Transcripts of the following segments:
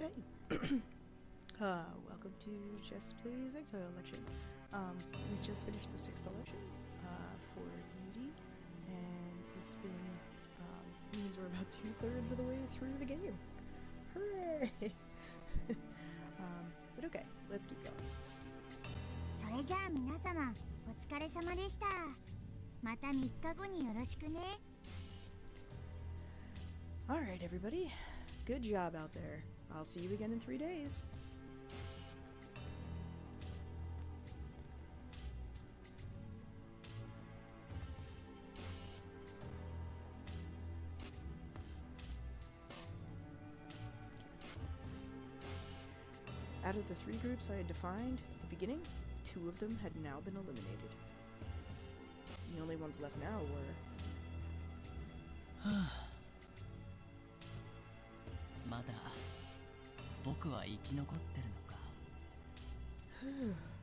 Okay. Welcome to Jess Plays Exile election. We just finished the 6th election for Yudi, and it's been, means we're about 2/3 of the way through the game. Hooray! But okay, let's keep going. それじゃあ皆様、お疲れ様でした。また3日後によろしくね。Alright, everybody. Good job out there. I'll see you again in 3 days. Out of the 3 groups I had defined at the beginning, 2 of them had now been eliminated. The only ones left now were... まだ僕は生き残ってるのか。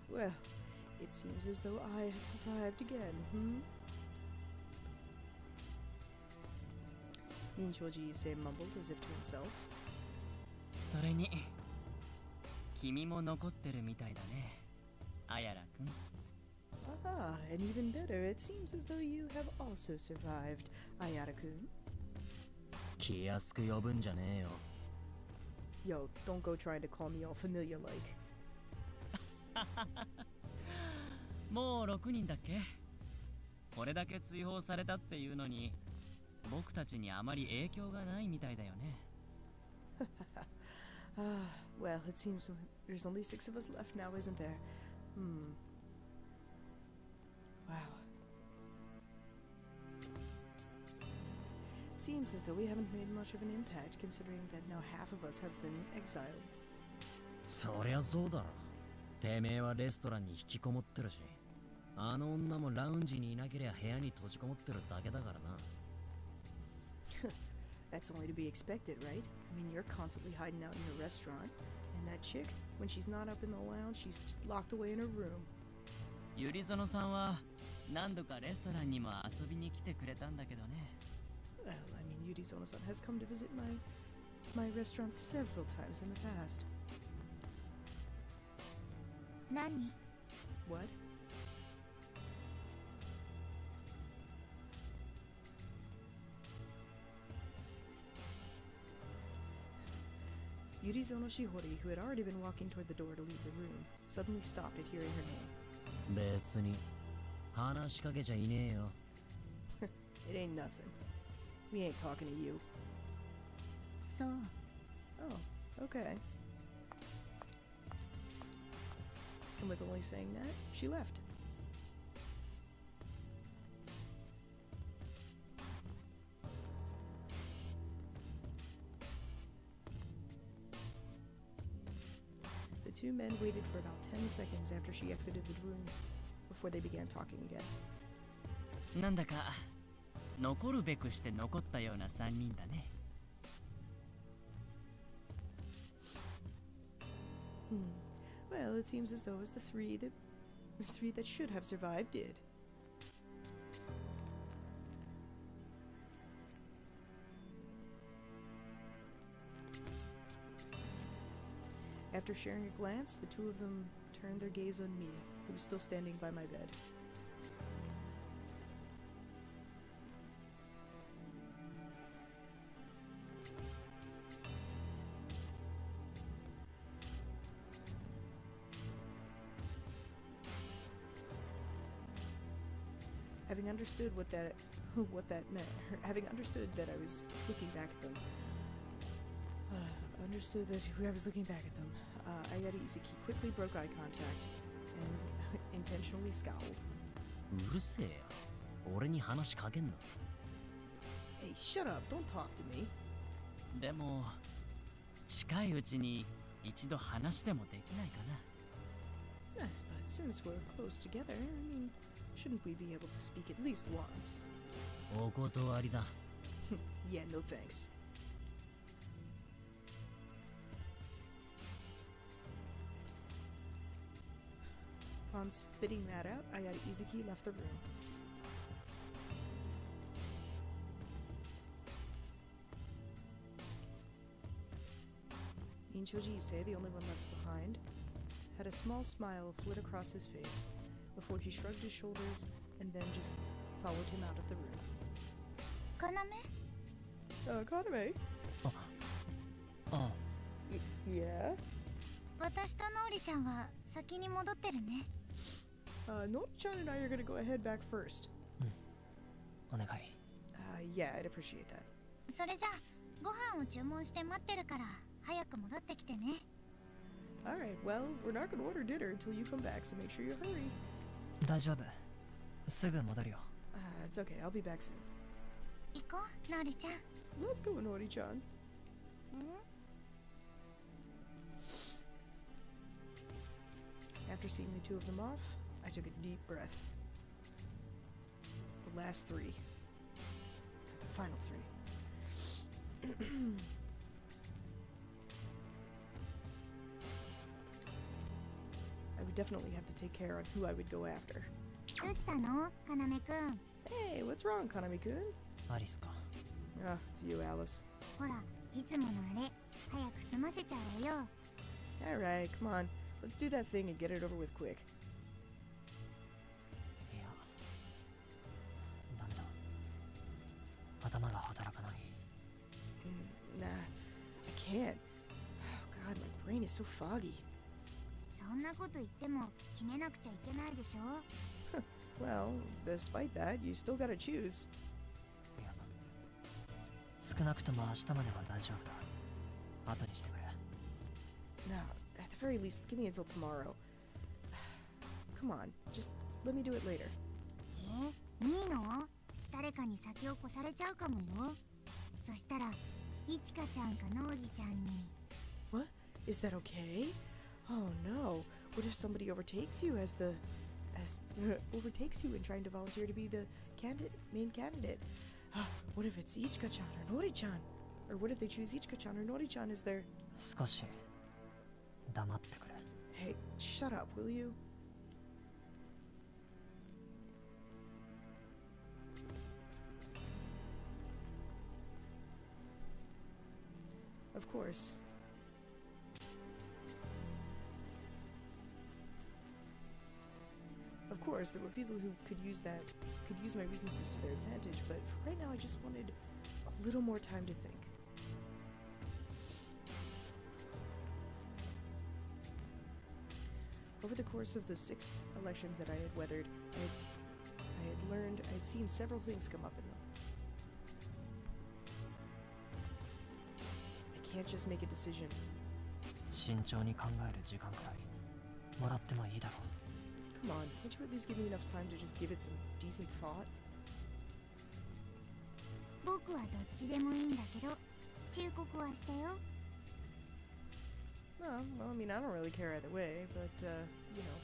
Well, it seems as though I have survived again, Ninchoji mumbled as if to himself. それに君も残ってるみたいだね、アヤラくん。Ah, and even better, it seems as though you have also survived, Ayara-kun. 気安く呼ぶんじゃねえよ。Yo, don't go trying to call me all familiar like. もう6人だっけ？これだけ追放されたっていうのに、僕たちにあまり影響がないみたいだよね。Well, it seems there's only 6 of us left now, isn't there? Wow. It seems as though we haven't made much of an impact, considering that now half of us have been exiled. そりゃそうだろ。てめえはレストランに引きこもってるし、あの女もラウンジにいなけりゃ部屋に閉じこもってるだけだからな。That's only to be expected, right? I mean, you're constantly hiding out in your restaurant, and that chick, when she's not up in the lounge, she's just locked away in her room. ゆりぞのさんは何度かレストランにも遊びに来てくれたんだけどね。Well, I mean, Yurizono-san has come to visit my restaurant several times in the past. 何？ What? Yurizono Shihori, who had already been walking toward the door to leave the room, suddenly stopped at hearing her name. 別に話しかけちゃいねえよ。It ain't nothing. We ain't talking to you. そう。Oh, okay. And with only saying that, she left. The 2 men waited for about 10 seconds after she exited the room before they began talking again. なんだか残るべくして残ったような3人だね。Well, it seems as though the 3 that should have survived did. After sharing a glance, the 2 of them turned their gaze on me, who was still standing by my bed. Having understood what that meant, having understood that I was looking back at them, Ayari Izuki quickly broke eye contact and intentionally scowled. うるせえよ。俺に話しかけんな。Hey, shut up! Don't talk to me. でも近いうちに一度話でもできないかな。Yes, but since we're close together, I mean, shouldn't we be able to speak at least once? お断りだ。Yeah, no thanks. Upon spitting that out, Ayari Izuki left the room. Inchojise, the only one left behind, had a small smile flit across his face before he shrugged his shoulders and then just followed him out of the room. Kaname? Kaname? Yeah? 私とノーリちゃんは先に戻ってるね。Nori-chan and I are gonna go ahead back first. お願い。Yeah, I'd appreciate that. それじゃあご飯を注文して待ってるから早く戻ってきてね。Alright, well, we're not gonna order dinner until you come back, so make sure you hurry. 大丈夫。すぐ戻るよ。It's okay, I'll be back soon. 行こう、ノーリちゃん。Let's go, Nori-chan. After seeing the two of them off, I took a deep breath. The last three. The final three. I would definitely have to take care on who I would go after. どうしたの、カナメくん。Hey, what's wrong, Kanami-kun? アリスか。It's you, Alice. ほら、いつものあれ、早く済ませちゃおうよ。Alright, come on. Let's do that thing and get it over with quick. いや、ダメだ。頭が働かない。Nah, I can't. Oh god, my brain is so foggy. そんなこと言っても決めなくちゃいけないでしょ。Well, despite that, you still gotta choose. いや、少なくとも明日までは大丈夫だ。後にしてくれ。No, at the very least, give me until tomorrow. Come on, just let me do it later. いいの？誰かに先を越されちゃうかもよ。そしたら、イチカちゃんかノーリちゃんに。What? Is that okay? Oh no. What if somebody overtakes you overtakes you in trying to volunteer to be the main candidate? What if it's Ichika-chan or Noori-chan? Or what if they choose Ichika-chan or Noori-chan as their... 少し黙ってくれ。 Hey, shut up, will you? Of course. Of course, there were people who could use my weaknesses to their advantage, but for right now I just wanted a little more time to think. Over the course of the 6 elections that I had weathered, I had seen several things come up in them. I can't just make a decision. 慎重に考える時間くらいもらってもいいだろう。 Come on, can't you at least give me enough time to just give it some decent thought? 僕はどっちでもいいんだけど、忠告はしたよ。Well, I mean, I don't really care either way, but, you know,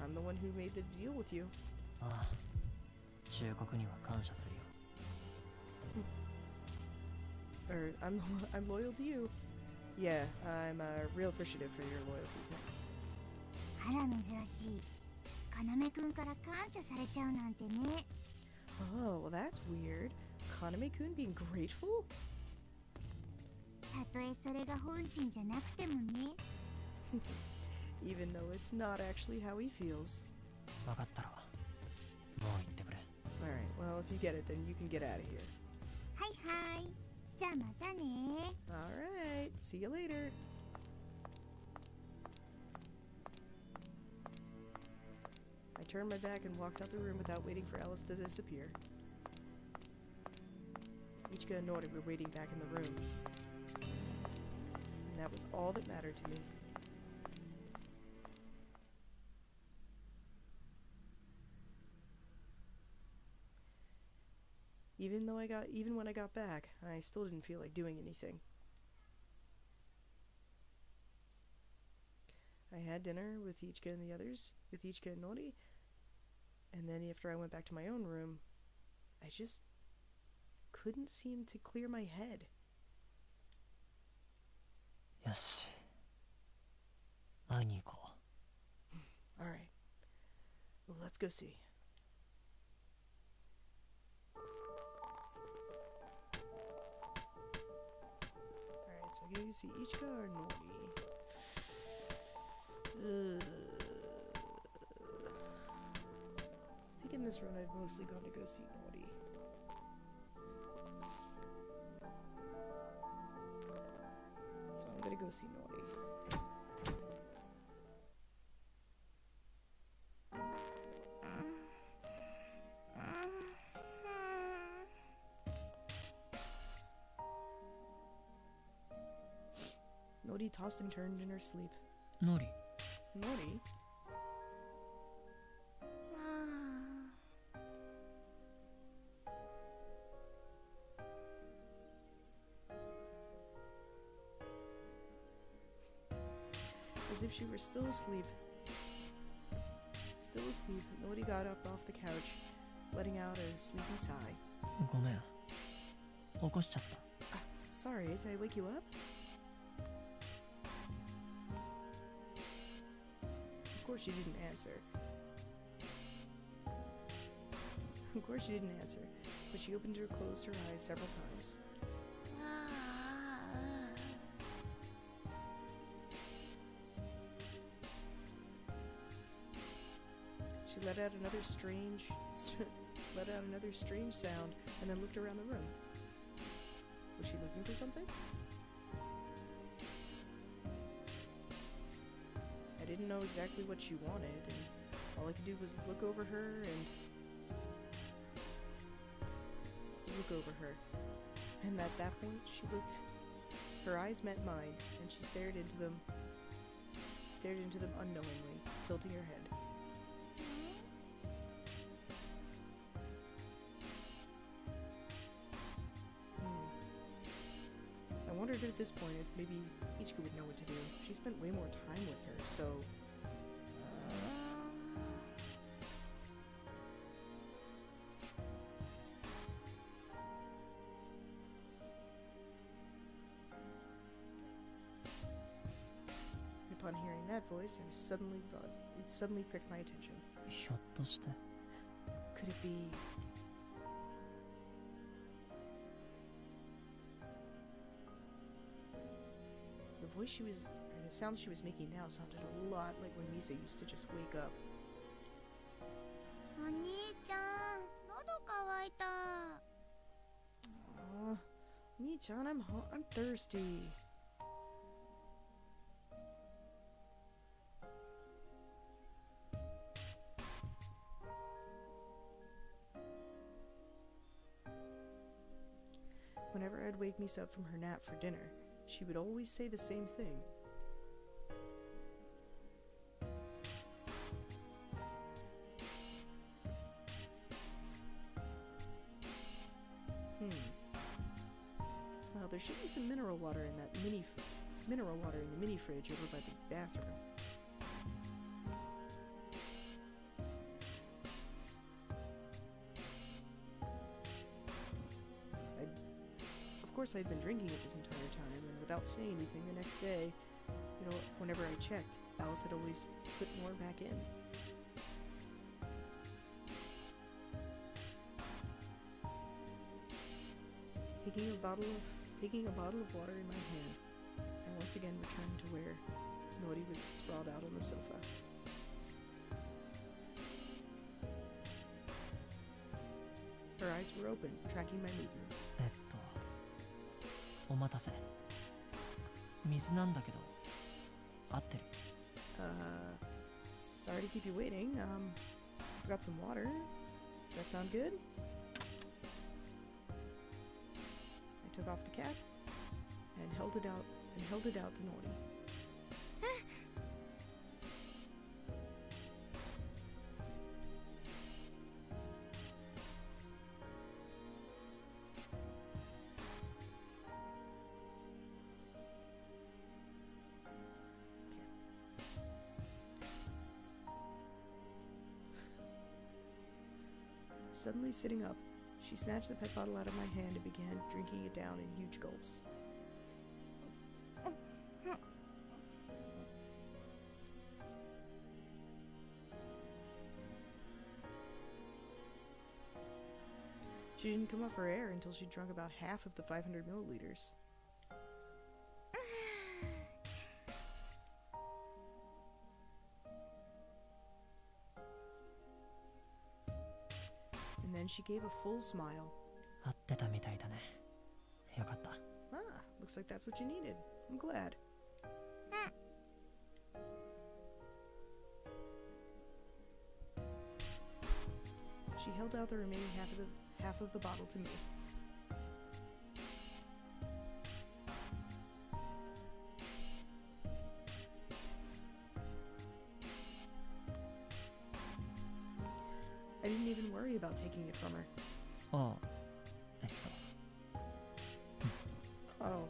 I'm the one who made the deal with you. ああ、忠告には感謝するよ。Or, I'm loyal to you. Yeah, I'm real appreciative for your loyalty, thanks. あら珍しい。カナメくんから感謝されちゃうなんてね。Oh, well that's weird. Kaname-kun being grateful? たとえそれが本心じゃなくてもね。Even though it's not actually how he feels. 分かったらもう言ってくれ。 Alright, well if you get it, then you can get out of here. はいはい。じゃあまたね。Alright, see you later. I turned my back and walked out the room without waiting for Alice to disappear. Ichika and Noori were waiting back in the room. And that was all that mattered to me. Even when I got back, I still didn't feel like doing anything. I had dinner with Ichika and the others, with Ichika and Noori, and then after I went back to my own room, I just couldn't seem to clear my head. よし、会いに行こう。Alright, well, let's go see. Alright, So I can see Ichika or Noori. I think in this run I've mostly gone to go see Noori. So I'm gonna go see Noori. Noori tossed and turned in her sleep. Noori. Noori? As if she were still asleep. Still asleep, Noori got up off the couch, letting out a sleepy sigh. ごめん。起こしちゃった。 Sorry, did I wake you up? Of course she didn't answer. Of course she didn't answer, but she opened or closed her eyes several times. She let out another strange sound and then looked around the room. Was she looking for something? I didn't know exactly what she wanted, and all I could do was look over her and at that point her eyes met mine, and she stared into them unknowingly, tilting her head. I wondered at this point if maybe Ichika would know what to do. She spent way more time with her, so... Upon hearing that voice, it suddenly pricked my attention. ひょっとして。 Could it be... The sounds she was making now sounded a lot like when Misa used to just wake up. お兄ちゃん、喉乾いた。Nii-chan, I'm thirsty. Whenever I'd wake Misa up from her nap for dinner, she would always say the same thing. Well, there should be some mineral water in the mini fridge over by the bathroom. Of course, I'd been drinking it this entire time, and without saying anything the next day, whenever I checked, Alice had always put more back in. Taking a bottle of water in my hand, I once again returned to where Noori was sprawled out on the sofa. Her eyes were open, tracking my movements. お待たせ。水なんだけど、合ってる？ Sorry to keep you waiting. Forgot some water. Does that sound good? I took off the cap and held it out to Noori. Suddenly sitting up, she snatched the pet bottle out of my hand and began drinking it down in huge gulps. She didn't come up for air until she'd drunk about half of the 500 milliliters. then she gave a full smile. 合ってたみたいだね。よかった。Ah, looks like that's what you needed. I'm glad. She held out the remaining half of the bottle to me. I didn't even worry about taking it from her. ああ、Oh,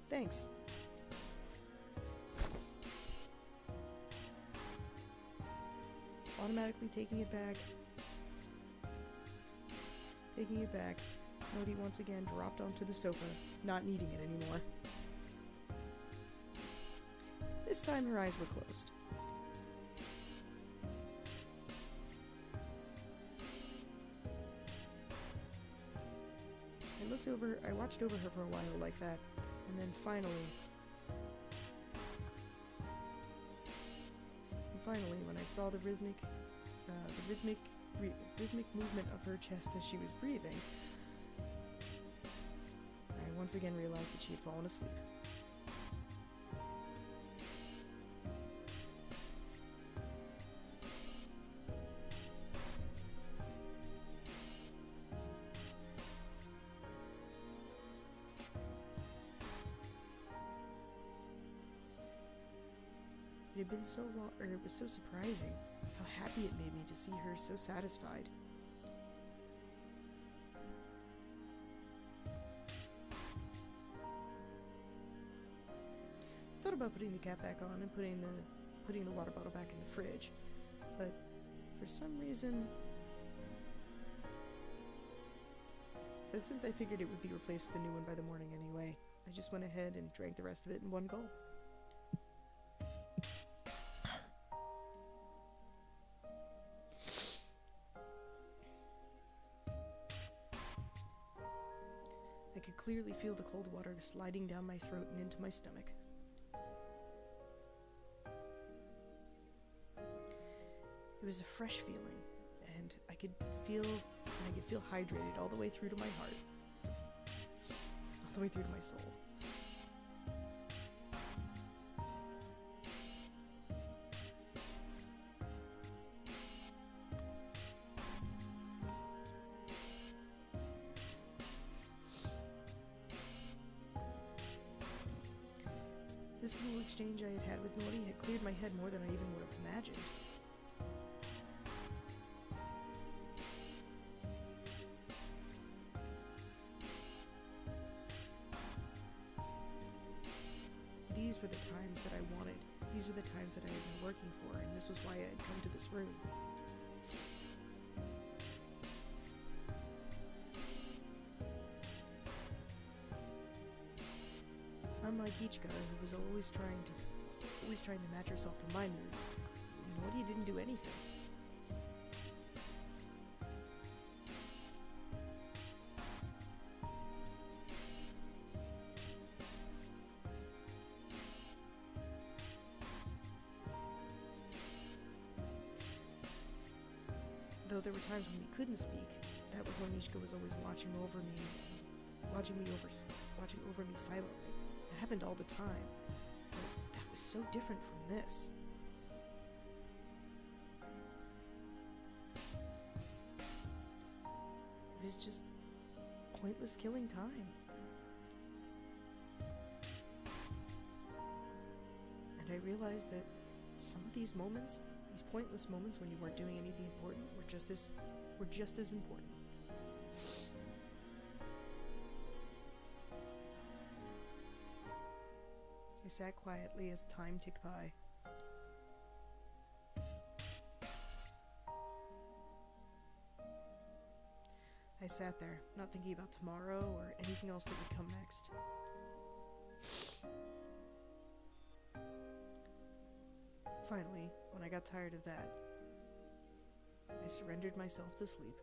thanks. Automatically taking it back. Noori once again dropped onto the sofa, not needing it anymore. This time her eyes were closed. I watched over her for a while like that, and then finally, when I saw the rhythmic movement of her chest as she was breathing, I once again realized that she had fallen asleep. It had been so long, or it was so surprising how happy it made me to see her so satisfied. I thought about putting the cap back on and putting the water bottle back in the fridge, but for some reason, since I figured it would be replaced with a new one by the morning anyway, I just went ahead and drank the rest of it in one go. I could clearly feel the cold water sliding down my throat and into my stomach. It was a fresh feeling, and I could feel hydrated all the way through to my heart, all the way through to my soul. This little exchange I had with Noori had cleared my head more than I even would have imagined. These were the times that I wanted. These were the times that I had been working for, and this was why I had come to this room. Unlike Ichika, who was always trying to match herself to my moods, Noori didn't do anything. Though there were times when we couldn't speak, that was when Ichika was always watching over me silently. That happened all the time, but that was so different from this. It was just pointless killing time. And I realized that some of these moments, these pointless moments when you weren't doing anything important, were just as important. I sat quietly as time ticked by. I sat there, not thinking about tomorrow or anything else that would come next. Finally, when I got tired of that, I surrendered myself to sleep.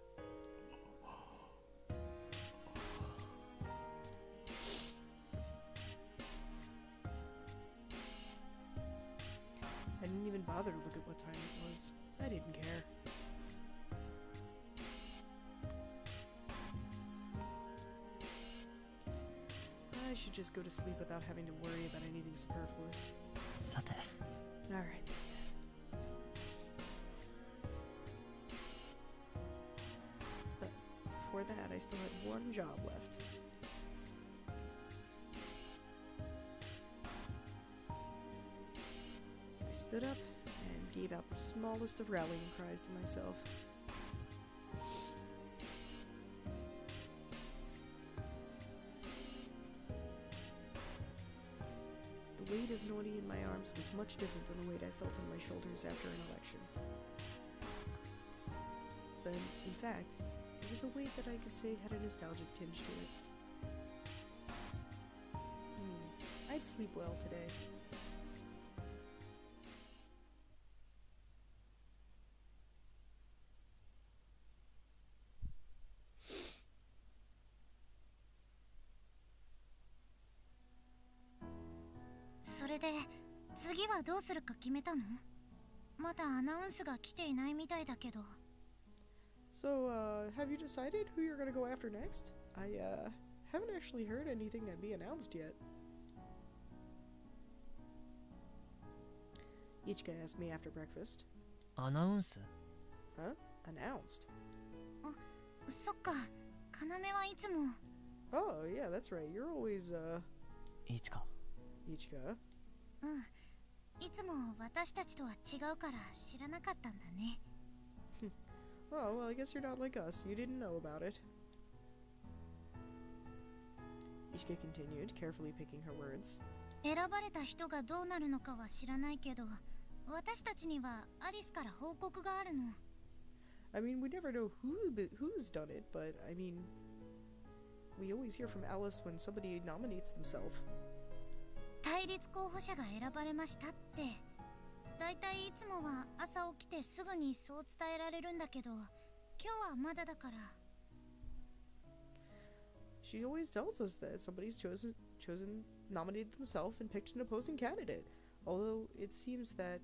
I didn't even bother to look at what time it was. I didn't care. should just go to sleep without having to worry about anything superfluous. さて Alright then. But before that, I still had one job left. I stood up and gave out the smallest of rallying cries to myself. The weight of Noori in my arms was much different than the weight I felt on my shoulders after an election. But in fact, it was a weight that I could say had a nostalgic tinge to it. I'd sleep well today.それで次はどうするか決めたの？まだアナウンスが来ていないみたいだけど。 So, have you decided who you're gonna go after next? I, haven't actually heard anything that'd be announced yet. Ichika asked me after breakfast. アナウンス Huh? Announced? そっか、要はいつも。 Oh, yeah, that's right. You're always, いちか Ichika. いつも私たちとは違うから知らなかったんだね。 Oh, well, I guess you're not like us. You didn't know about it. Ichika continued, carefully picking her words. 選ばれた人がどうなるのかは知らないけど、私たちにはアリスから報告があるの。 I mean, we never know who's done it, but, I mean, we always hear from Alice when somebody nominates themselves. 対立候補者が選ばれましたって。だいたいいつもは朝起きてすぐにそう伝えられるんだけど、今日はまだだから。 She always tells us that somebody's nominated themselves and picked an opposing candidate. Although it seems that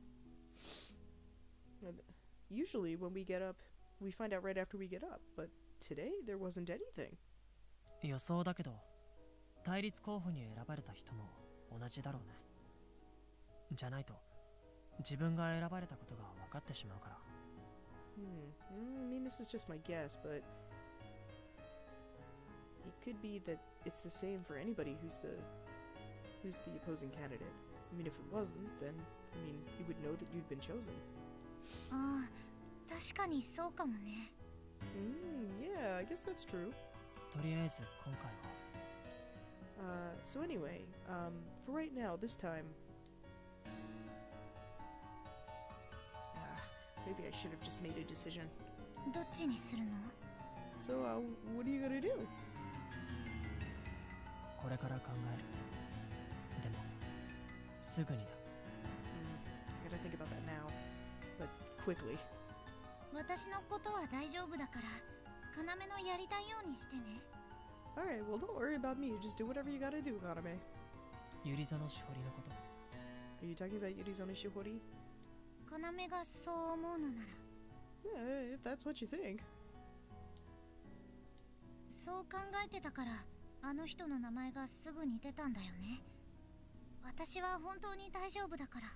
usually when we get up, we find out right after we get up. But today there wasn't anything. 予想だけど対立候補に選ばれた人も同じだろうね。じゃないと自分が選ばれたことが分かってしまうから。I mean, this is just my guess, but it could be that it's the same for anybody who's the opposing candidate. I mean, if it wasn't, then I mean, you would know that you'd been chosen. ああ、確かにそうかもね。Yeah, I guess that's true. とりあえず今回は So anyway, for right now, this time, maybe I should have just made a decision. どっちにするの？ So, what are you gonna do? これから考える。でもすぐにだ。I gotta think about that now, but quickly. 私のことは大丈夫だから、要のやりたいようにしてね。Alright, well, don't worry about me. Just do whatever you gotta do, Kaname. ゆりぞのしほりのこと Are you talking about Yurizone Shihori? 要がそう思うのなら。 Yeah, if that's what you think. そう考えてたから、あの人の名前がすぐに出たんだよね。私は本当に大丈夫だから。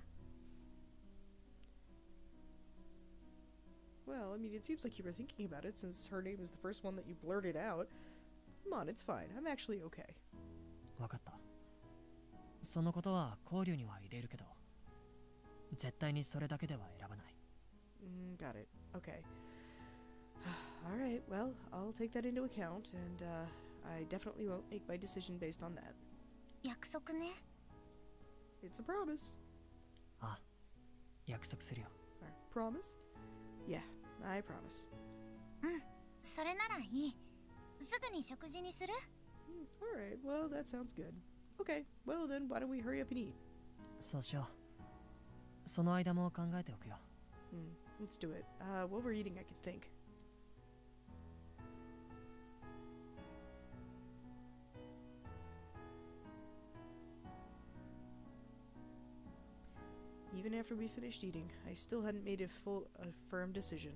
Well, I mean, it seems like you were thinking about it since her name is the first one that you blurted out. Come on, it's fine. I'm actually okay. 分かった。そのことは考慮には入れるけど絶対にそれだけでは選ばない。Got it. Okay. Alright, well, I'll take that into account, and I definitely won't make my decision based on that. 約束ね。 It's a promise. あ、約束するよ。 Alright, promise? Yeah, I promise. それならいい。すぐに食事にする？ Alright, well, that sounds good. Okay, well then, why don't we hurry up and eat? そうしよう。その間も考えておくよ。Let's do it. While we're eating, I can think. Even after we finished eating, I still hadn't made a firm decision.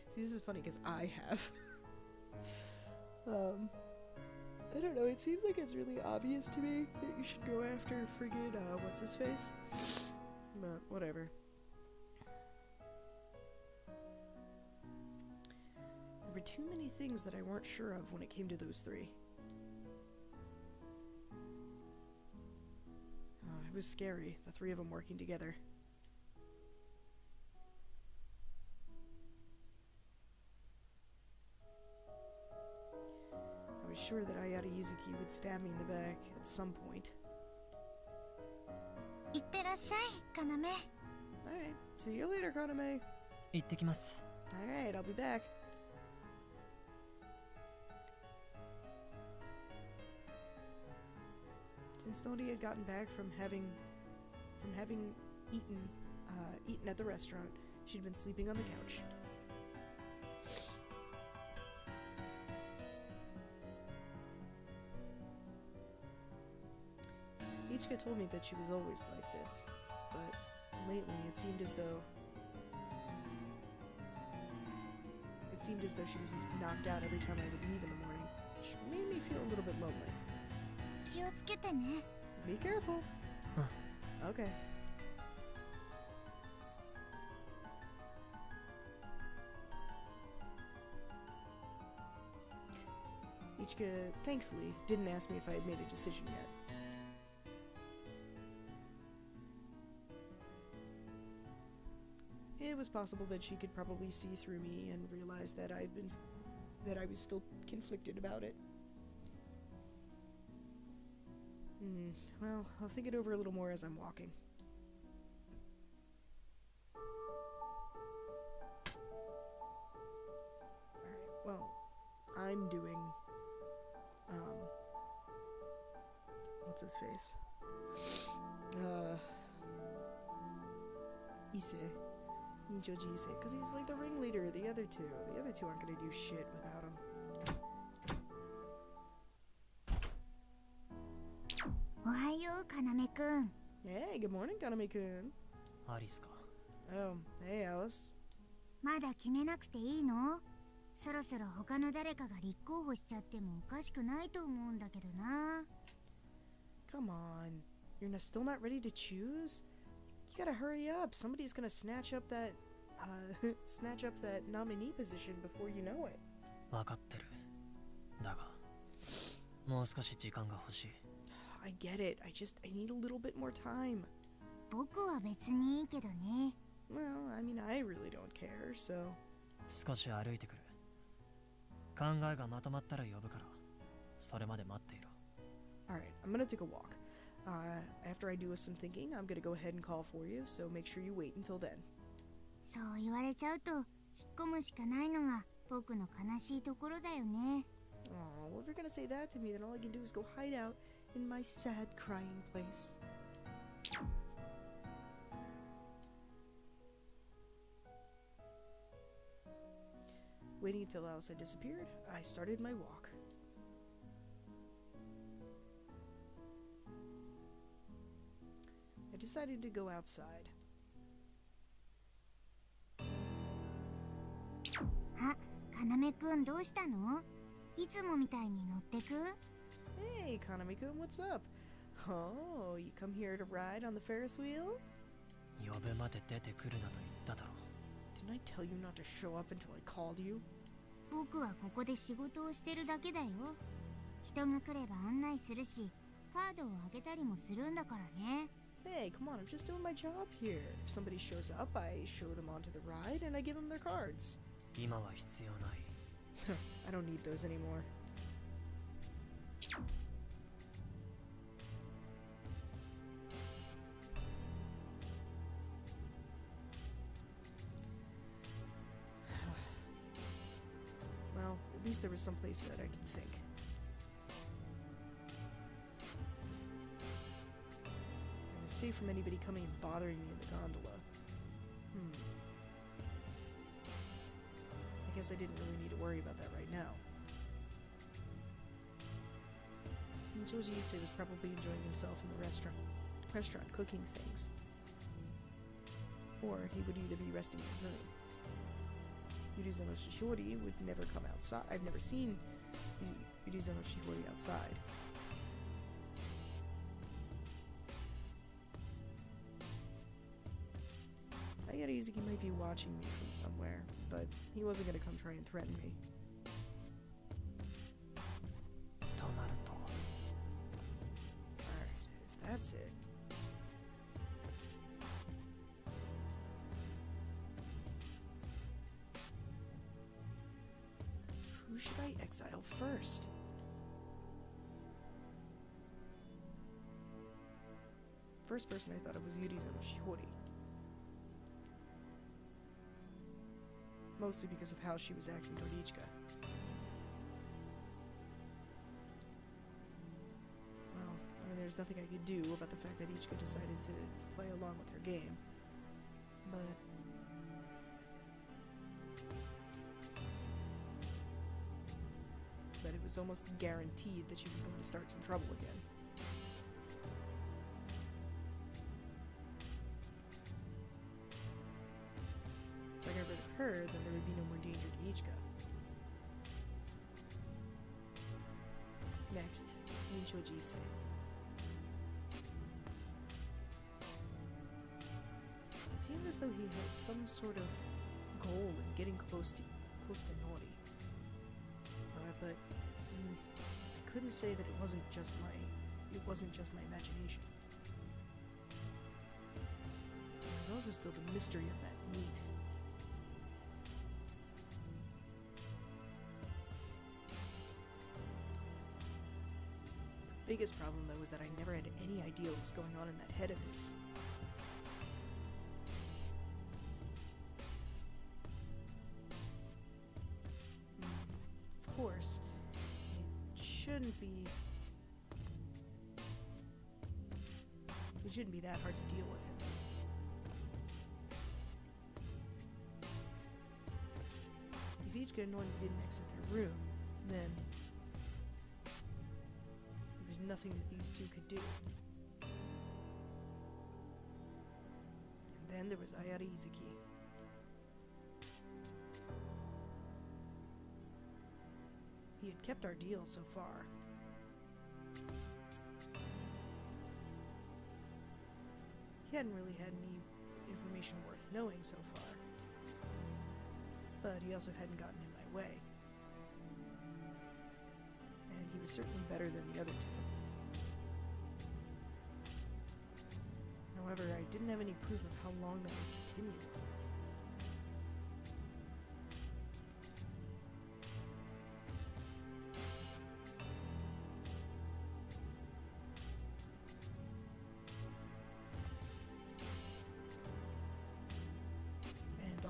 See, this is funny because I have. I don't know, it seems like it's really obvious to me that you should go after friggin', what's-his-face? But, whatever. There were too many things that I weren't sure of when it came to those three. It was scary, the three of them working together. I was sure that Ayata Izuki would stab me in the back at some point. いってらっしゃい、カナメ。 Alright, see you later, Kaname. 行ってきます。 Alright, I'll be back. Since Noori had gotten back from having eaten at the restaurant, she'd been sleeping on the couch. Ichika told me that she was always like this, but lately it seemed as though she was knocked out every time I would leave in the morning, which made me feel a little bit lonely. 気をつけてね。 Be careful. Okay. Ichika, thankfully, didn't ask me if I had made a decision yet. It was possible that she could probably see through me and realize that I was still conflicted about it. Well, I'll think it over a little more as I'm walking. Alright, well, I'm doing, what's his face? Ise. Nichoji Ise, because he's like the ringleader of the other two. The other two aren't gonna do shit without him. おはよう、カナメくん。 Hey, good morning, Kaname-kun. アリスか。 Oh, hey, Alice. まだ決めなくていいの？そろそろ他の誰かが立候補しちゃってもおかしくないと思うんだけどな。 Come on. You're still not ready to choose? You gotta hurry up. Somebody's gonna snatch up that nominee position before you know it. わかってる。だが、もう少し時間が欲しい。 I get it. I need a little bit more time. 僕は別にいいけどね。 Well, I mean, I really don't care, so... 少し歩いてくる。考えがまとまったら呼ぶから、それまで待っていろ。 Alright, I'm gonna take a walk. After I do some thinking, I'm gonna go ahead and call for you, so make sure you wait until then. そう言われちゃうと引っ込むしかないのが僕の悲しいところだよね。 Aw, well, if you're gonna say that to me, then all I can do is go hide out in my sad crying place. Waiting until Alice had disappeared, I started my walk. I decided to go outside. あ、カナメくんどうしたの？いつもみたいに乗ってく？ Hey, Kaname-kun, what's up? Oh, you come here to ride on the Ferris wheel? 呼ぶまで出てくるなと言っただろ。 Didn't I tell you not to show up until I called you? 僕はここで仕事をしてるだけだよ。人が来れば案内するし、カードをあげたりもするんだからね。 Hey, come on, I'm just doing my job here. If somebody shows up, I show them onto the ride and I give them their cards. 今は必要ない。 I don't need those anymore. Well, at least there was some place that I could think. I was safe from anybody coming and bothering me in the gondola. I guess I didn't really need to worry about that right now. Joji Issei was probably enjoying himself in the restaurant cooking things. Or he would either be resting in his room. Yurizo no Shihori would never come outside. I've never seen Yuri's no Shihori outside. Ayara Izuki might be watching me from somewhere, but he wasn't gonna come try and threaten me. となると Alright, if that's it. Who should I exile first? First person I thought of was Yuri's no Shihori. Mostly because of how she was acting toward Ichika. Well, I mean, there's nothing I could do about the fact that Ichika decided to play along with her game. But it was almost guaranteed that she was going to start some trouble again. If I got rid of her, then there would be no more danger to Ichika. Next, Ninsho Jise. It seemed as though he had some sort of goal in getting close to Noori. But I couldn't say that it wasn't just my imagination. There was also still the mystery of that meat. The biggest problem, though, is that I never had any idea what was going on in that head of his. Of course, it shouldn't be that hard to deal with him. If Ichika and Noori didn't exit their room, then there was nothing that these two could do. And then there was Ayara Izuki. He had kept our deal so far. He hadn't really had any information worth knowing so far. But he also hadn't gotten in my way. And he was certainly better than the other two. However, I didn't have any proof of how long that would continue.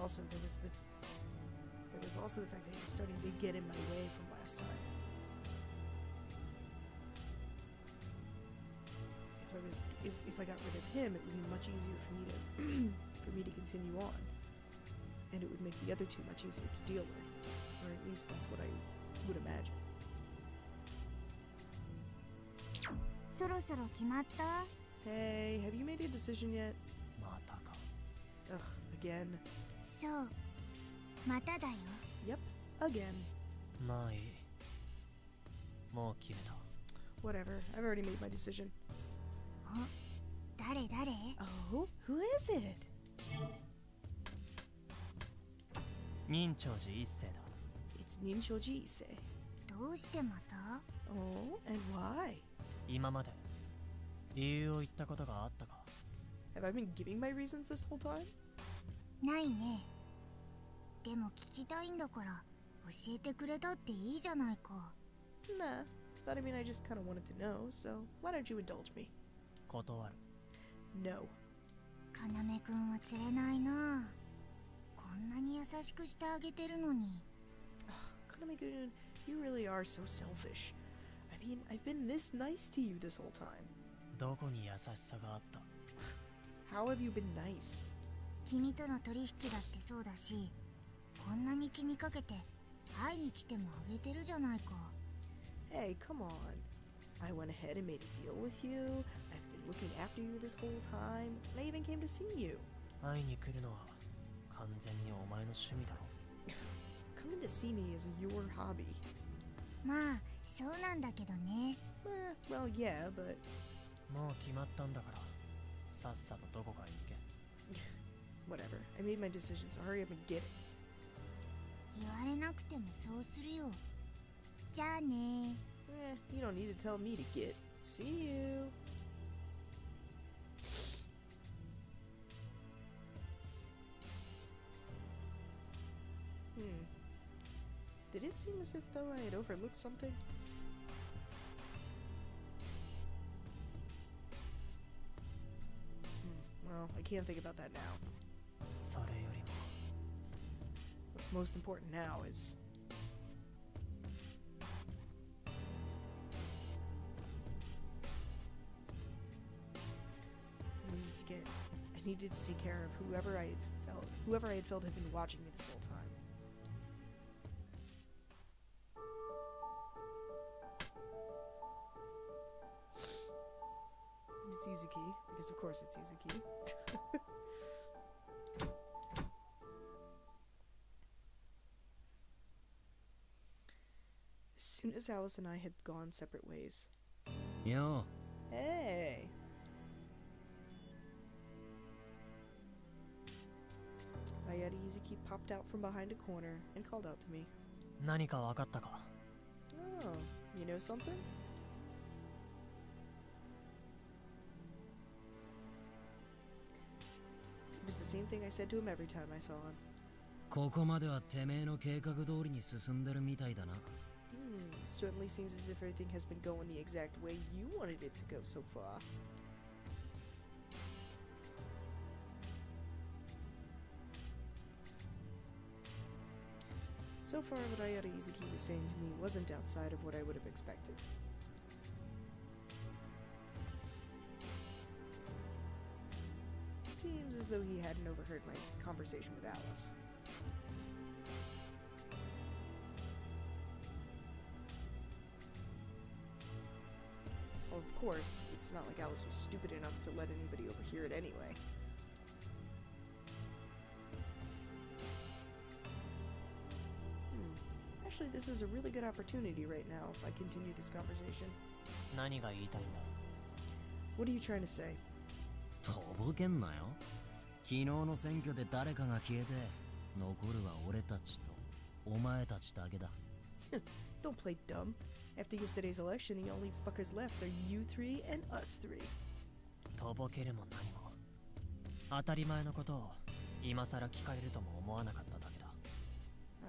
Also, there was also the fact that he was starting to get in my way from last time. If I got rid of him, it would be much easier for me to continue on, and it would make the other two much easier to deal with, or at least that's what I would imagine. そろそろ決まった? Hey, have you made a decision yet? またか Ugh, again. そう、まただよ。 Yep, again. まあいいもう決めた Whatever, I've already made my decision. あ、誰 Oh, who is it? 任長寺一世だ It's Ninshoji Issei. どうしてまた? Oh, and why? 今まで理由を言ったことがあったか Have I been giving my reasons this whole time? ないね。でも聞きたいんだから教えてくれたっていいじゃないか。 Nah, but I mean I just kind of wanted to know, so why don't you indulge me? 断る No. かなめくんは釣れないな。こんなに優しくしてあげてるのに。Kaname-kun, you really are so selfish. I mean, I've been this nice to you this whole time. どこに優しさがあった How have you been nice? 君との取引だってそうだし、こんなに気にかけて会いに来てもあげてるじゃないか。 Hey, come on. I went ahead and made a deal with you. I've been looking after you this whole time, and I even came to see you. 会いに来るのは完全にお前の趣味だろ Coming to see me is your hobby. まあそうなんだけどね。Well, yeah, but もう決まったんだからさっさとどこかへ行け。 whatever. I made my decision, so hurry up and get it. 言われなくてもそうするよ。じゃあね。You don't need to tell me to get. See you. Did it seem as if though I had overlooked something? Well, I can't think about that now. それよりも What's most important now is I needed to take care of whoever I had felt had been watching me this whole time. And it's Izuki, because of course it's Izuki. As soon as Alice and I had gone separate ways. Yo. Hey! Ayari Izuki popped out from behind a corner and called out to me. 何か分かったか？ Oh, you know something? It was the same thing I said to him every time I saw him. ここまではてめえの計画通りに進んでるみたいだな。Certainly seems as if everything has been going the exact way you wanted it to go so far. So far, what Ayari Izuki was saying to me wasn't outside of what I would have expected. Seems as though he hadn't overheard my conversation with Alice. Well, of course, it's not like Alice was stupid enough to let anybody overhear it anyway. Actually, this is a really good opportunity right now if I continue this conversation. 何が言いたいんだ？ What are you trying to say? とぼけんなよ。昨日の選挙で誰かが消えて、残るは俺たちとお前たちだけだ。Don't play dumb. After yesterday's election, the only fuckers left are you three and us three. とぼけるも何も当たり前のことを今さら聞かれるとも思わなかっただけだ。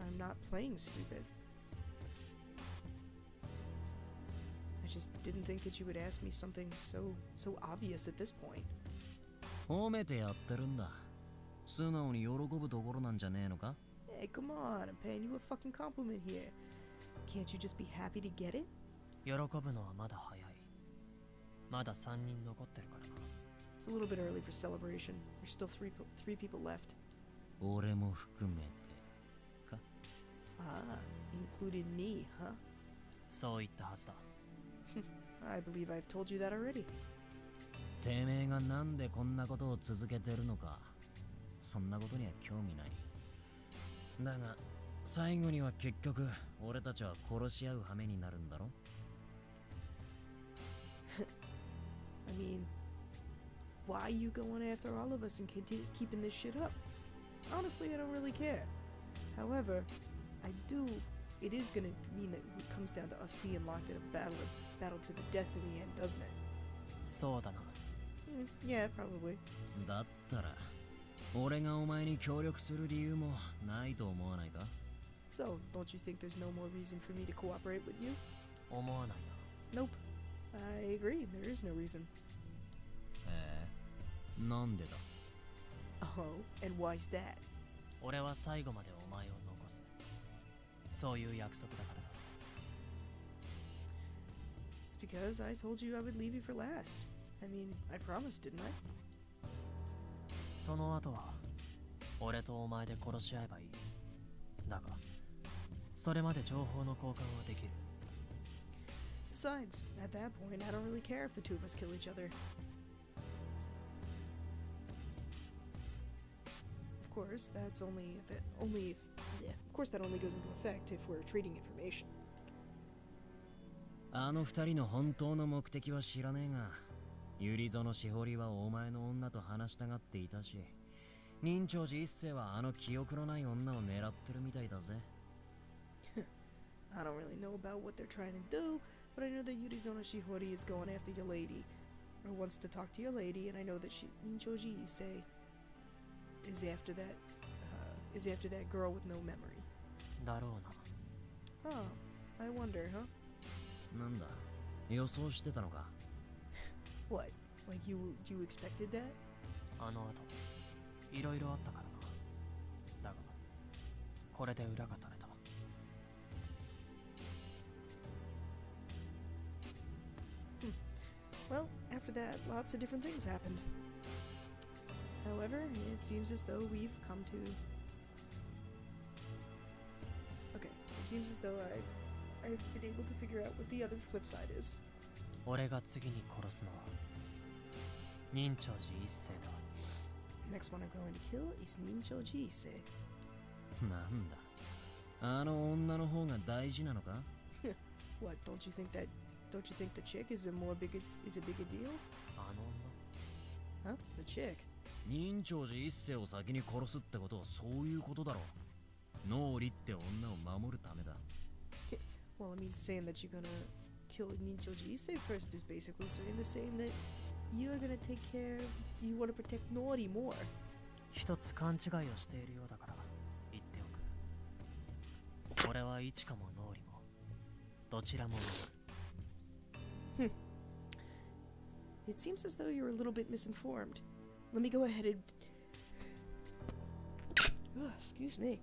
I'm not playing stupid. I just didn't think that you would ask me something so obvious at this point. 褒めてやってるんだ。素直に喜ぶところなんじゃねえのか？ Hey, come on, I'm paying you a fucking compliment here. Can't you just be happy to get it? 喜ぶのはまだ早い。まだ3人残ってるからな。 It's a little bit early for celebration. There's still three people left. 俺も含めてか？ Ah, included me, huh? そう言ったはずだ。I believe I've told you that already. てめえがなんでこんなことを続けてるのか、そんなことには興味ない。だが最後には結局俺たちは殺し合う羽目になるんだろ。I mean, why you going after all of us and keeping this shit up? Honestly, I don't really care. However, it is gonna mean that it comes down to us being locked in a battle to the death in the end, doesn't it? そうだな。Yeah, probably. だったら俺がお前に協力する理由もないと思わないか？ So, don't you think there's no more reason for me to cooperate with you? 思わないな。 Nope. I agree. There is no reason. なんでだ？ Oh, and why's that? 俺は最後までお前を残す。そういう約束だからだ。 It's because I told you I would leave you for last. I mean, I promised, didn't I? その後は俺とお前で殺し合えばいい。だがそれまで情報の交換はできる。 Besides, at that point, I don't really care if the two of us kill each other. Of course, that only goes into effect if we're trading information. あの二人の本当の目的は知らねえが、ゆりぞのしほりはお前の女と話したがっていたし、任長寺一世はあの記憶のない女を狙ってるみたいだぜ。I don't really know about what they're trying to do, but I know that Yurizono Shihori is going after your lady, or wants to talk to your lady, and I know that Ninchoji Issei is after that girl with no memory. だろうな。Huh. I wonder, huh? なんだ、予想してたのか。What? Like you expected that? あの後、いろいろあったからな。だが、これで裏が取れた。Well, after that, lots of different things happened. However, it seems as though we've come to... Okay, it seems as though I've been able to figure out what the other flip side is. 俺が次に殺すのは任長寺一世だ。 Next one I'm going to kill is Ninchoji Issei. なんだ、あの女の方が大事なのか？ What, don't you think the chick is a bigger deal? あの女？ Huh? The chick? 任長寺一世を先に殺すってことはそういうことだろう。ノーリって女を守るためだ。Well, I mean, saying that you're gonna kill Ninchoji Issei first is basically saying the same that you're gonna take care, you want to protect Noori more. 一つ勘違いをしているようだから言っておく。俺はイチカもノーリもどちらも守る。It seems as though you're a little bit misinformed. Let me go ahead and... excuse me.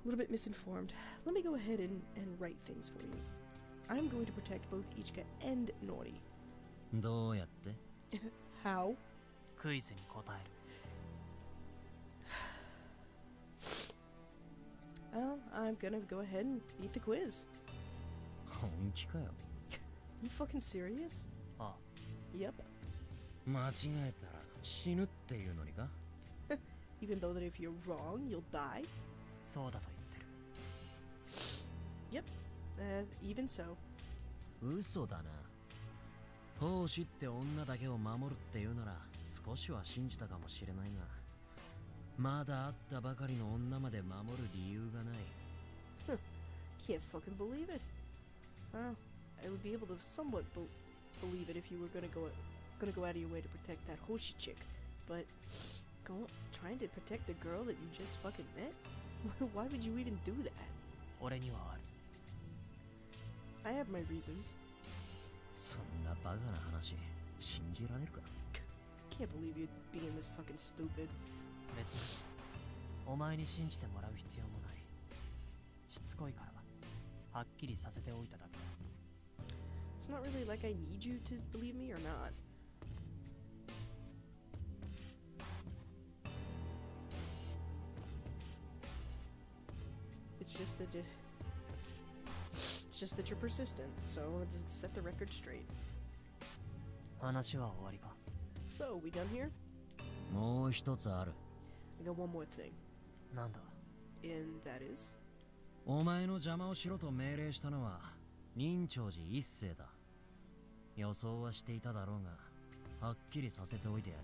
A little bit misinformed. Let me go ahead and write things for you. I'm going to protect both Ichika and Noori. どうやって？ How? クイズに答える。Well, I'm gonna go ahead and beat the quiz. 本気かよ。You fucking serious? ああ、 Yep. 間違えたら死ぬっていうのにか？ Even though that if you're wrong, you'll die? そうだと言ってる。 Yep. Even so. 嘘だな。奉仕って女だけを守るっていうなら少しは信じたかもしれないが、まだ会ったばかりの女まで守る理由がない。Can't fucking believe it. Well, I would be able to somewhat believe it if you were gonna go out of your way to protect that Hoshi chick, but trying to protect the girl that you just fucking met? Why would you even do that? 俺にはある。I have my reasons. そんなバカな話信じられるか？ Can't believe you being this fucking stupid. 別にお前に信じてもらう必要もない。しつこいからはっきりさせておいただけだ。 It's not really like I need you to believe me or not. It's just that you're persistent, so I wanted to set the record straight. 話は終わりか。 So, we done here? もう一つある。 I got one more thing. なんだ？ And that is? お前の邪魔をしろと命令したのは任長寺一世だ。予想はしていただろうが、はっきりさせておいてやる。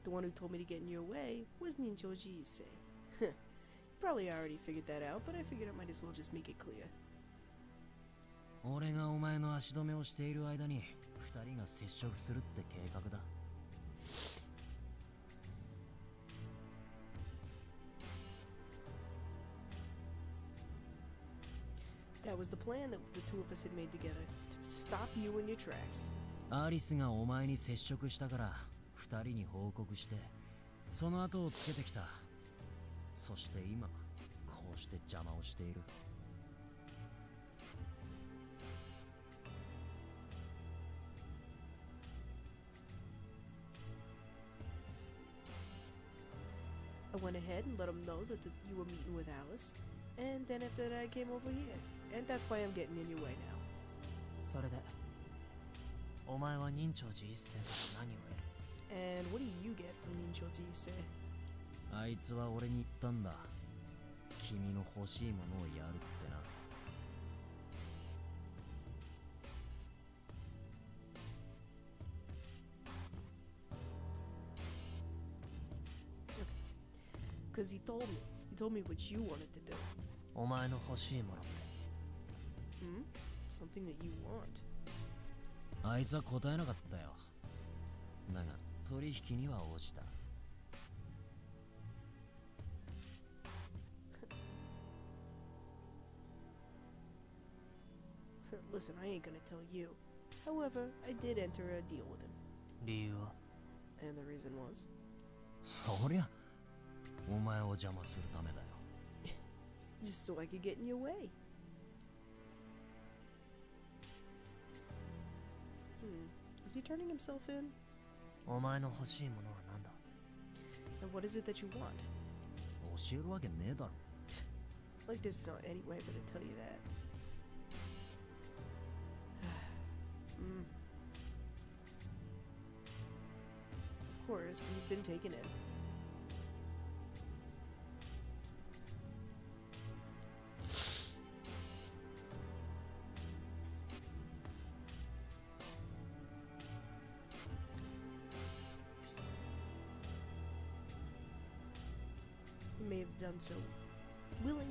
The one who told me to get in your way was Ninchoji Issei. You probably already figured that out, but I figured I might as well just make it clear. 俺がお前の足止めをしている間に二人が接触するって計画だ。 That was the plan that the two of us had made together, to stop you in your tracks. アリスがお前に接触したから二人に報告して、その後をつけてきた。そして今こうして邪魔をしている。 I went ahead and let them know that you were meeting with Alice, and then after that I came over here, and that's why I'm getting in your way now. それでお前は任長寺一世から何を得る？ And what do you get from Ninchoji Issei? あいつは俺に言ったんだ。君の欲しいものをやるってな。Because he told me. He told me what you wanted to do. お前の欲しいものって。Hmm? Something that you want. あいつは答えなかったよ。だが取引には応じた。Listen, I ain't gonna tell you. However, I did enter a deal with him. 理由は And the reason was? そりゃお前を邪魔するためだよ。Just so I could get in your way. Is he turning himself in? お前の欲しいものは何だ And what is it that you want? 教えるわけねえだろ。 Like there's not any way but to tell you that. Of course, he's been taken in. He may have done so willingly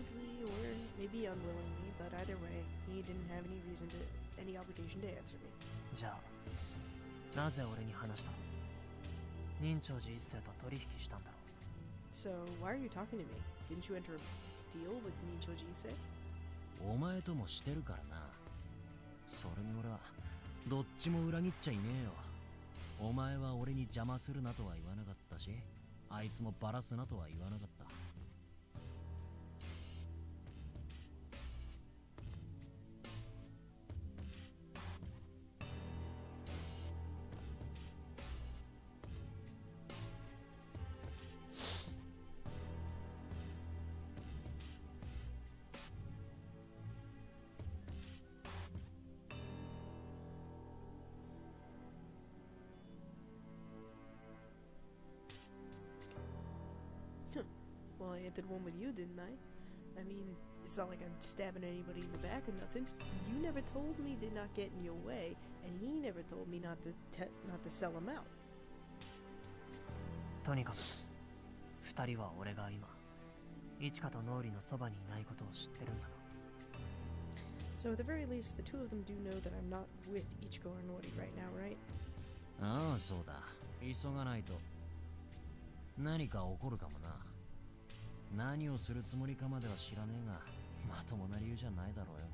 or maybe unwillingly, but either way, he didn't have any reason to, any obligation to answer me. じゃあなぜ俺に話した任長寺一世と取引したんだろ So, why are you talking to me? Didn't you enter a deal with Ninchoji Ise? お前ともしてるからな。それに俺はどっちも裏切っちゃいねえよ。お前は俺に邪魔するなとは言わなかったし、あいつもバラすなとは言わなかった。Well, I entered one with you, didn't I? I mean, it's not like I'm stabbing anybody in the back or nothing. You never told me to not get in your way, and he never told me not to sell him out. とにかく二人は俺が今イチカとノーリのそばにいないことを知ってるんだろ So at the very least, the two of them do know that I'm not with Ichika or Noori right now, right? ああ、そうだ。急がないと。何か起こるかもな。何をするつもりかまでは知らねえが、まともな理由じゃないだろうよ。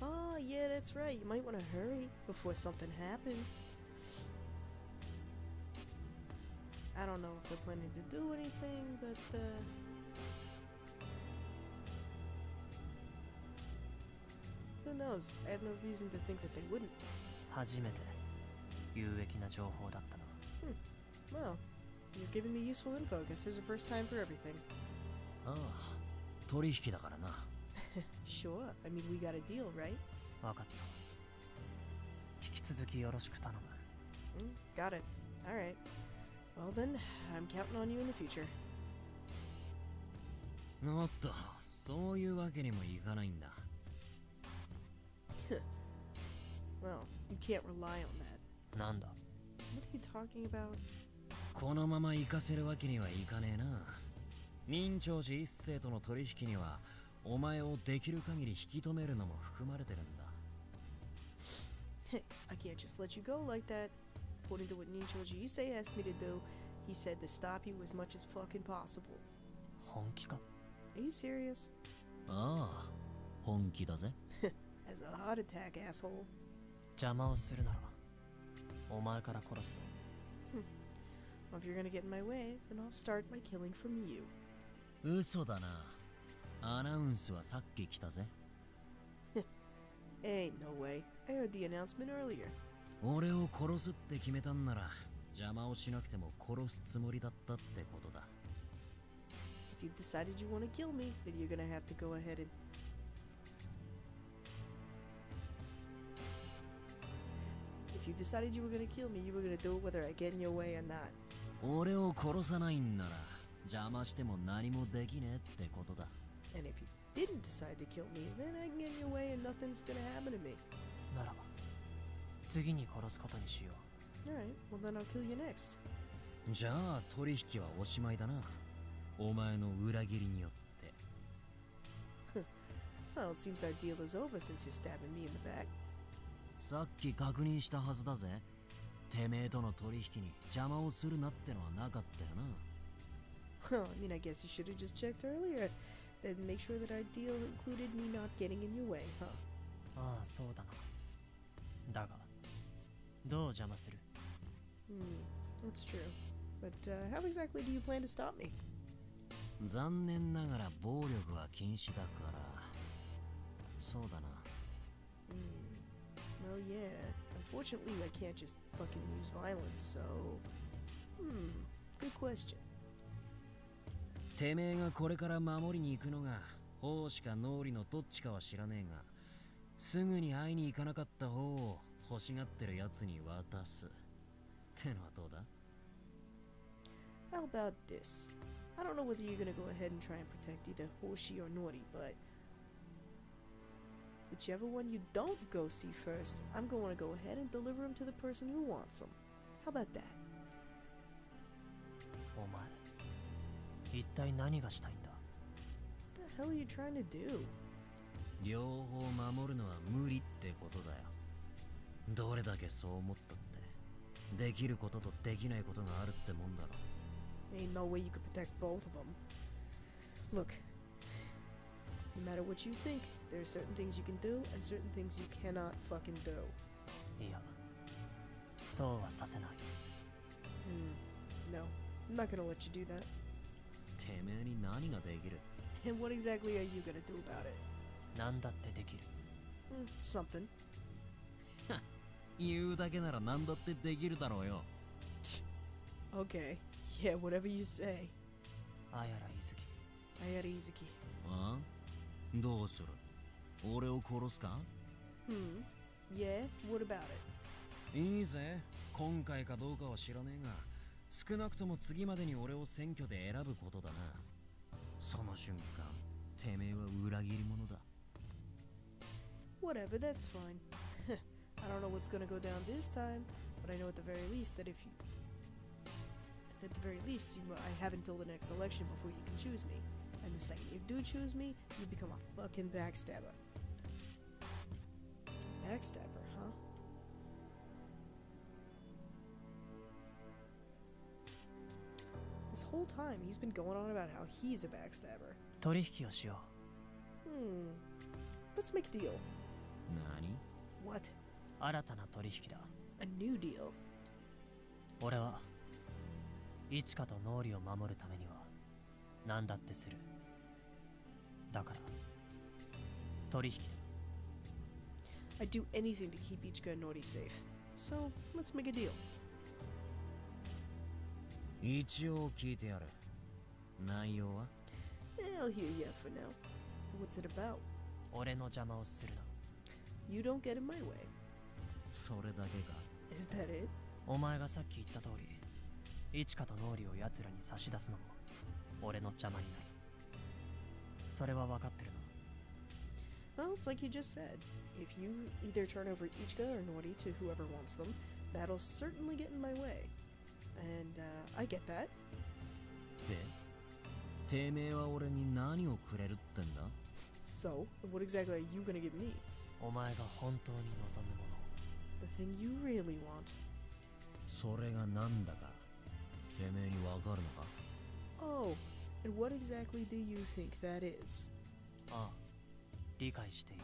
Ah, yeah, that's right. You might want to hurry before something happens. I don't know if they're planning to do anything, but, who knows? I have no reason to think that they wouldn't. 初めて有益な情報だったな Well, you're giving me useful info. I guess there's a first time for everything. ああ、取引だからな。Sure. I mean, we got a deal, right? 分かった引き続きよろしく頼む Got it. Alright. Well then, I'm counting on you in the future. おっと、そういうわけにもいかないんだ。Well, you can't rely on that. なんだ What are you talking about? このまま行かせるわけにはいかねえな。任長寺一世との取引には、お前をできる限り引き止めるのも含まれてるんだ。I can't just let you go like that. According to what Ninchoji Ise asked me to do, he said to stop you as much as fucking possible. 本気か Are you serious? ああ、本気だぜ。As a heart attack, asshole. 邪魔をするならお前から殺すぞ Well, if you're gonna get in my way, then I'll start by killing from you. 嘘だな。アナウンスはさっき来たぜ。Ain't no way. I heard the announcement earlier. 俺を殺すって決めたんなら、邪魔をしなくても殺すつもりだったってことだ。If you decided you want to kill me, then you're gonna have to go ahead and... If you decided you were gonna kill me, you were gonna do it whether I get in your way or not. 俺を殺さないんなら、邪魔しても何もできねえってことだ。And if you didn't decide to kill me, then I can get in your way and nothing's gonna happen to me. ならば次に殺すことにしよう Alright, well then I'll kill you next. じゃあ取引はおしまいだな。お前の裏切りによって。 Well, it seems our deal is over since you're stabbing me in the back. さっき確認したはずだぜ。てめえとの取引に邪魔をするなってのはなかったよな。Well, I mean, I guess you should have just checked earlier and make sure that our deal included me not getting in your way, huh? ああ、そうだな。だが、どう邪魔する？ That's true. But how exactly do you plan to stop me? 残念ながら暴力は禁止だから。そうだな。Well, yeah. Unfortunately, I can't just fucking use violence, so... Good question. てめえがこれから守りに行くのが王子かノーリのどっちかは知らねえが、すぐに会いに行かなかった方を欲しがってるやつに渡すってのはどうだ？ How about this? I don't know whether you're gonna go ahead and try and protect either Hoshi or Noori, but... whichever one you don't go see first, I'm going to go ahead and deliver him to the person who wants him. How about that? お前、一体何がしたいんだ？ What the hell are you trying to do? 両方守るのは無理ってことだよ。どれだけそう思ったって、できることとできないことがあるってもんだろ。 Ain't no way you could protect both of them. Look, no matter what you think, there are certain things you can do and certain things you cannot fucking do. いや、そうはさせない。No, I'm not gonna let you do that. てめえに何ができる？ And what exactly are you gonna do about it? 何だってできる。Something. 言うだけなら何だってできるだろうよ。Okay, yeah, whatever you say. あやらいずき。 Ayara Izuki. あ？どうする？俺を殺すか？ Yeah, what about it? いいぜ。今回かどうかは知らねえが、少なくとも次までに俺を選挙で選ぶことだな。その瞬間、てめえは裏切り者だ。Whatever, that's fine. I don't know what's gonna go down this time, but I know at the very least that if you... At the very least, I have until the next election before you can choose me. And the second you do choose me, you become a fucking backstabber. Backstabber, huh? This whole time, he's been going on about how he's a backstabber. 取引をしよ Let's make a deal. 何？ What? う。新たな取引だ。A new deal? 俺は、イチカとノーリを守るためには、何だってする。だから、取引だ。I'd do anything to keep Ichika and Noori safe. So, let's make a deal. 一応聞いてやる。内容は？ I'll hear you for now. What's it about? 俺の邪魔をするな。You don't get in my way. それだけか。 Is that it? お前がさっき言った通り、イチカとノーリを奴らに差し出すのも、俺の邪魔になる。それは分かってるな。 Well, it's like you just said. If you either turn over Ichika or Noori to whoever wants them, that'll certainly get in my way. And, I get that. で、てめえは俺に何をくれるってんだ？ So, what exactly are you gonna give me? お前が本当に望むもの。 The thing you really want. それが何だか、てめえにわかるのか？ Oh, and what exactly do you think that is? ああ、理解している。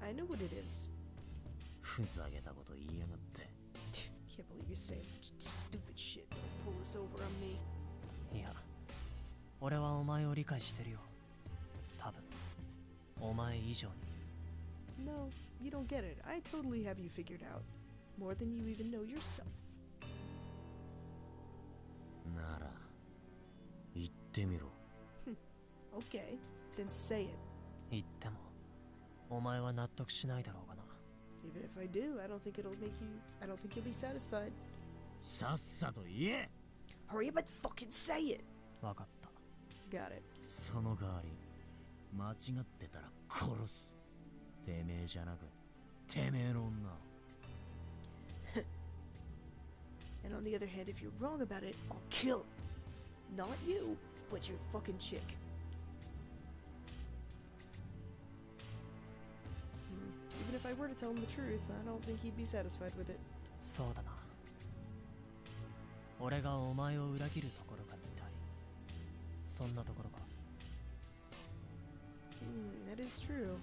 I know what it is. ふざけたこと言いやがって。Can't believe you're saying such stupid shit. Don't pull this over on me. いや、俺はお前を理解してるよ。多分、お前以上に。 No, you don't get it. I totally have you figured out. More than you even know yourself. なら、言ってみろ。Okay, then say it. 言っても、お前は納得しないだろうがな。Even if I do, I don't think you'll be satisfied. さっさと言え！ Hurry up and fucking say it! わかった。Got it. その代わり、間違ってたら殺す。てめえじゃなく、てめえの女を。And on the other hand, if you're wrong about it, I'll kill it. Not you, but your fucking chick. Even if I were to tell him the truth, I don't think he'd be satisfied with it. そうだな。俺がお前を裏切るところが見たい。そんなところか。That is true.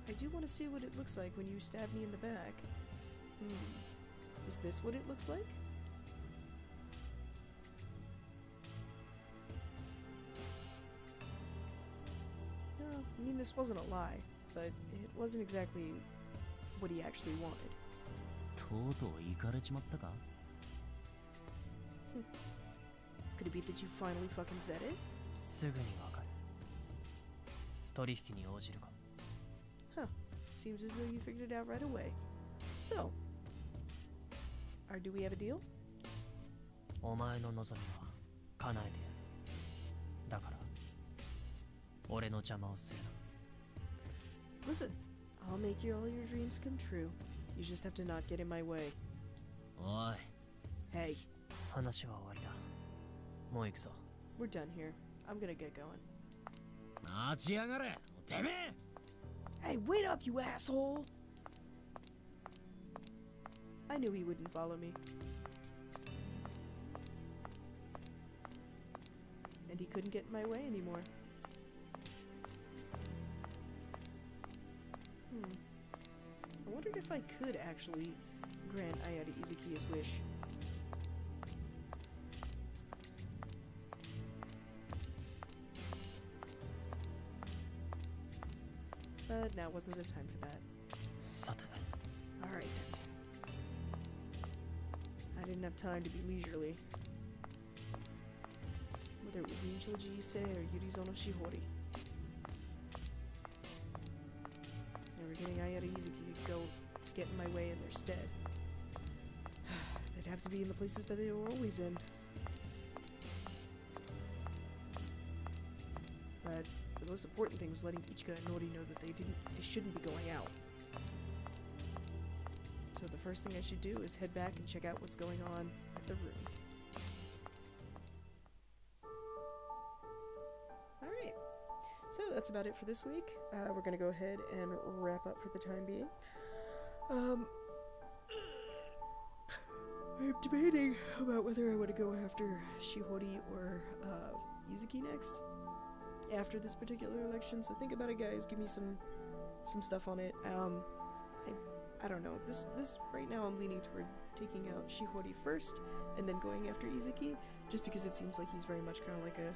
I do want to see what it looks like when you stab me in the back. Is this what it looks like? No, I mean, this wasn't a lie, but it wasn't exactly what he actually wanted. とうとう行かれちまったか？ Could it be that you finally fucking said it? すぐにわかる。取引に応じるか。Huh. Seems as though you figured it out right away. So, do we have a deal? お前の望みは叶えてやる。だから、俺の邪魔をするな。 Listen, I'll make all your dreams come true. You just have to not get in my way. おい。Hey. 話は終わりだ。もう行くぞ。 We're done here. I'm gonna get going. 立ち上がれ、てめえ! Hey, wait up, you asshole! I knew he wouldn't follow me. And he couldn't get in my way anymore. I wondered if I could actually grant Ayada Izuki his wish. But now wasn't the time for that. さて。 Alright then. I didn't have time to be leisurely. Whether it was Ninchoji Issei or Yurizono Shihori. Never getting Ayada Izuki to get in my way in their stead. They'd have to be in the places that they were always in. But the most important thing was letting Ichika and Noori know that they shouldn't be going out. So the first thing I should do is head back and check out what's going on at the room. Alright, so that's about it for this week. We're gonna go ahead and wrap up for the time being. I'm debating about whether I want to go after Shihori or Izuki next after this particular election, so think about it, guys. Give me some stuff on it. I don't know. This right now I'm leaning toward taking out Shihori first and then going after Izuki, just because it seems like he's very much kind of like a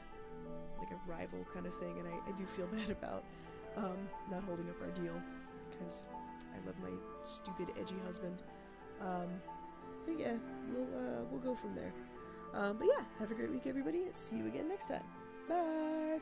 rival kind of thing, and I do feel bad about not holding up our deal, because I love my stupid edgy husband. But yeah, we'll go from there. But yeah, have a great week, everybody. See you again next time. Bye.